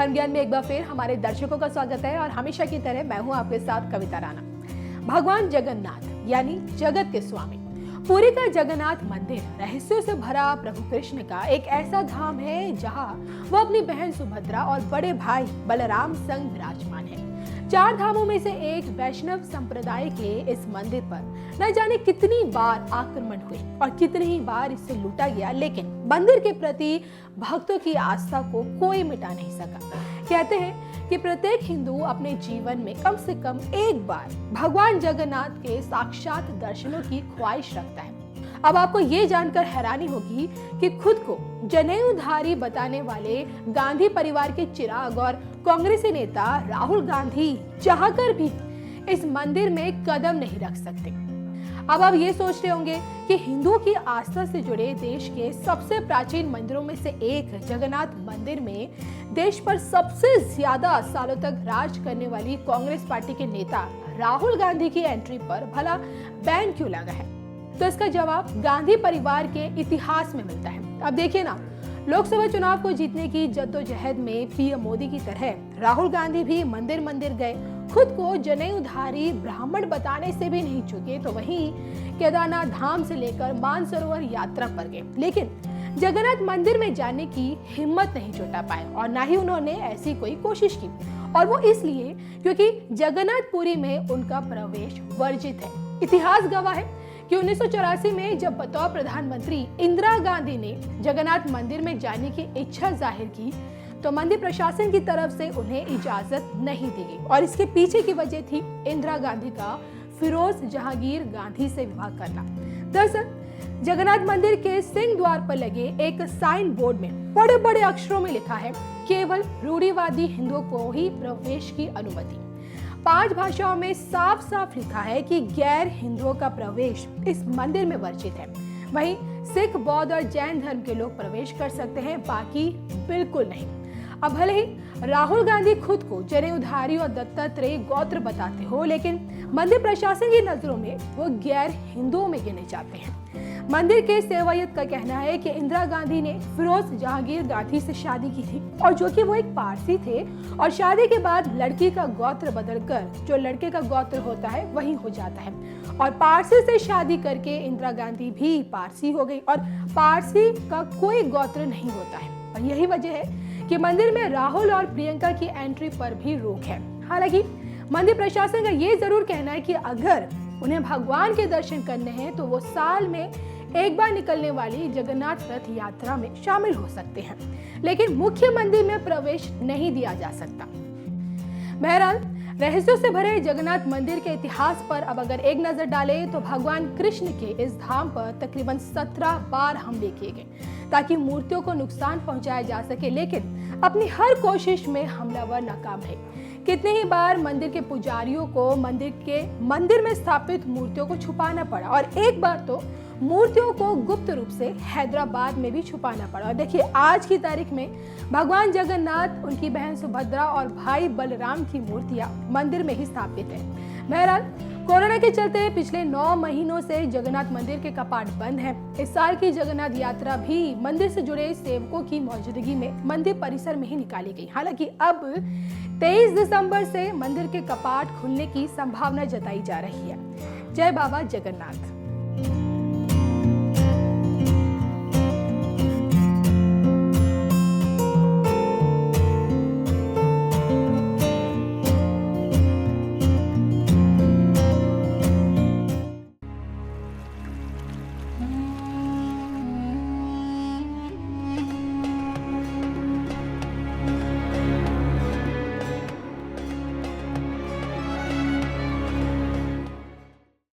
धर्म ज्ञान में एक बार फिर हमारे दर्शकों का स्वागत है और हमेशा की तरह मैं हूं आपके साथ कविता राणा। भगवान जगन्नाथ यानी जगत के स्वामी, पुरी का जगन्नाथ मंदिर रहस्यों से भरा प्रभु कृष्ण का एक ऐसा धाम है जहां वो अपनी बहन सुभद्रा और बड़े भाई बलराम संग विराजमान है। चार धामों में से एक वैष्णव संप्रदाय के इस मंदिर पर न जाने कितनी बार आक्रमण हुए और कितनी ही बार इसे लूटा गया, लेकिन मंदिर के प्रति भक्तों की आस्था को कोई मिटा नहीं सका। कहते हैं कि प्रत्येक हिंदू अपने जीवन में कम से कम एक बार भगवान जगन्नाथ के साक्षात दर्शनों की ख्वाहिश रखता है। अब आपको ये जानकर हैरानी होगी कि खुद को जनेऊधारी बताने वाले गांधी परिवार के चिराग और कांग्रेसी नेता राहुल गांधी चाहकर भी इस मंदिर में कदम नहीं रख सकते। अब आप ये सोच रहे होंगे कि हिंदुओं की आस्था से जुड़े देश के सबसे प्राचीन मंदिरों में से एक जगन्नाथ मंदिर में देश पर सबसे ज्यादा सालों तक राज करने वाली कांग्रेस पार्टी के नेता राहुल गांधी की एंट्री पर भला बैन क्यों लगा है? तो इसका जवाब गांधी परिवार के इतिहास में मिलता है। अब देखिए ना, लोकसभा चुनाव को जीतने की जद्दोजहद में पीएम मोदी की तरह राहुल गांधी भी मंदिर मंदिर गए, खुद को जनेऊधारी ब्राह्मण बताने से भी नहीं चुके, तो वहीं केदारनाथ धाम से लेकर मानसरोवर यात्रा पर गए, लेकिन जगन्नाथ मंदिर में जाने की हिम्मत नहीं जुटा पाए और ना ही उन्होंने ऐसी कोई कोशिश की। और वो इसलिए क्योंकि जगन्नाथपुरी में उनका प्रवेश वर्जित है। इतिहास गवाह है कि 1984 में जब बतौर प्रधानमंत्री इंदिरा गांधी ने जगन्नाथ मंदिर में जाने की इच्छा जाहिर की, तो मंदिर प्रशासन की तरफ से उन्हें इजाजत नहीं दी गई और इसके पीछे की वजह थी इंदिरा गांधी का फिरोज जहांगीर गांधी से विवाह करना। दरअसल जगन्नाथ मंदिर के सिंह द्वार पर लगे एक साइन बोर्ड में बड़े बड़े अक्षरों में लिखा है, केवल रूढ़िवादी हिंदुओं को ही प्रवेश की अनुमति। 5 भाषाओं में साफ साफ लिखा है कि गैर हिंदुओं का प्रवेश इस मंदिर में वर्जित है। वहीं सिख, बौद्ध और जैन धर्म के लोग प्रवेश कर सकते हैं, बाकी बिल्कुल नहीं। अब भले ही राहुल गांधी खुद को जनेऊधारी और दत्तात्रेय गोत्र बताते हो, लेकिन मंदिर प्रशासन की नजरों में वो गैर हिंदुओं में गिने जाते हैं। मंदिर के सेवायत का कहना है कि इंदिरा गांधी ने फिरोज जहांगीर गांधी से शादी की थी और जो कि वो एक पारसी थे, और शादी के बाद लड़की का गोत्र बदलकर जो लड़के का गोत्र होता है वही हो जाता है, और पारसी से शादी करके इंदिरा गांधी भी पारसी हो गई और पारसी का कोई गोत्र नहीं होता है। और यही वजह है कि मंदिर में राहुल और प्रियंका की एंट्री पर भी रोक है। हालांकि मंदिर प्रशासन का ये जरूर कहना है कि अगर उन्हें भगवान के दर्शन करने हैं तो वो साल में एक बार निकलने वाली जगन्नाथ रथ यात्रा में शामिल हो सकते हैं, लेकिन मुख्य मंदिर में प्रवेश नहीं दिया जा सकता। बहरहाल रहस्यों से भरे जगन्नाथ मंदिर के इतिहास पर अब अगर एक नजर डाले तो भगवान कृष्ण के इस धाम पर तकरीबन 17 बार हमले किए गए ताकि मूर्तियों को नुकसान पहुंचाया जा सके, लेकिन अपनी हर कोशिश में हमलावर नाकाम रहे। कितनी ही बार मंदिर के पुजारियों को मंदिर में स्थापित मूर्तियों को छुपाना पड़ा और एक बार तो मूर्तियों को गुप्त रूप से हैदराबाद में भी छुपाना पड़ा। और देखिए आज की तारीख में भगवान जगन्नाथ, उनकी बहन सुभद्रा और भाई बलराम की मूर्तियां मंदिर में ही स्थापित है। बहरहाल कोरोना के चलते पिछले 9 महीनों से जगन्नाथ मंदिर के कपाट बंद हैं। इस साल की जगन्नाथ यात्रा भी मंदिर से जुड़े सेवकों की मौजूदगी में मंदिर परिसर में ही निकाली गई। हालांकि अब 23 दिसंबर से मंदिर के कपाट खुलने की संभावना जताई जा रही है। जय बाबा जगन्नाथ।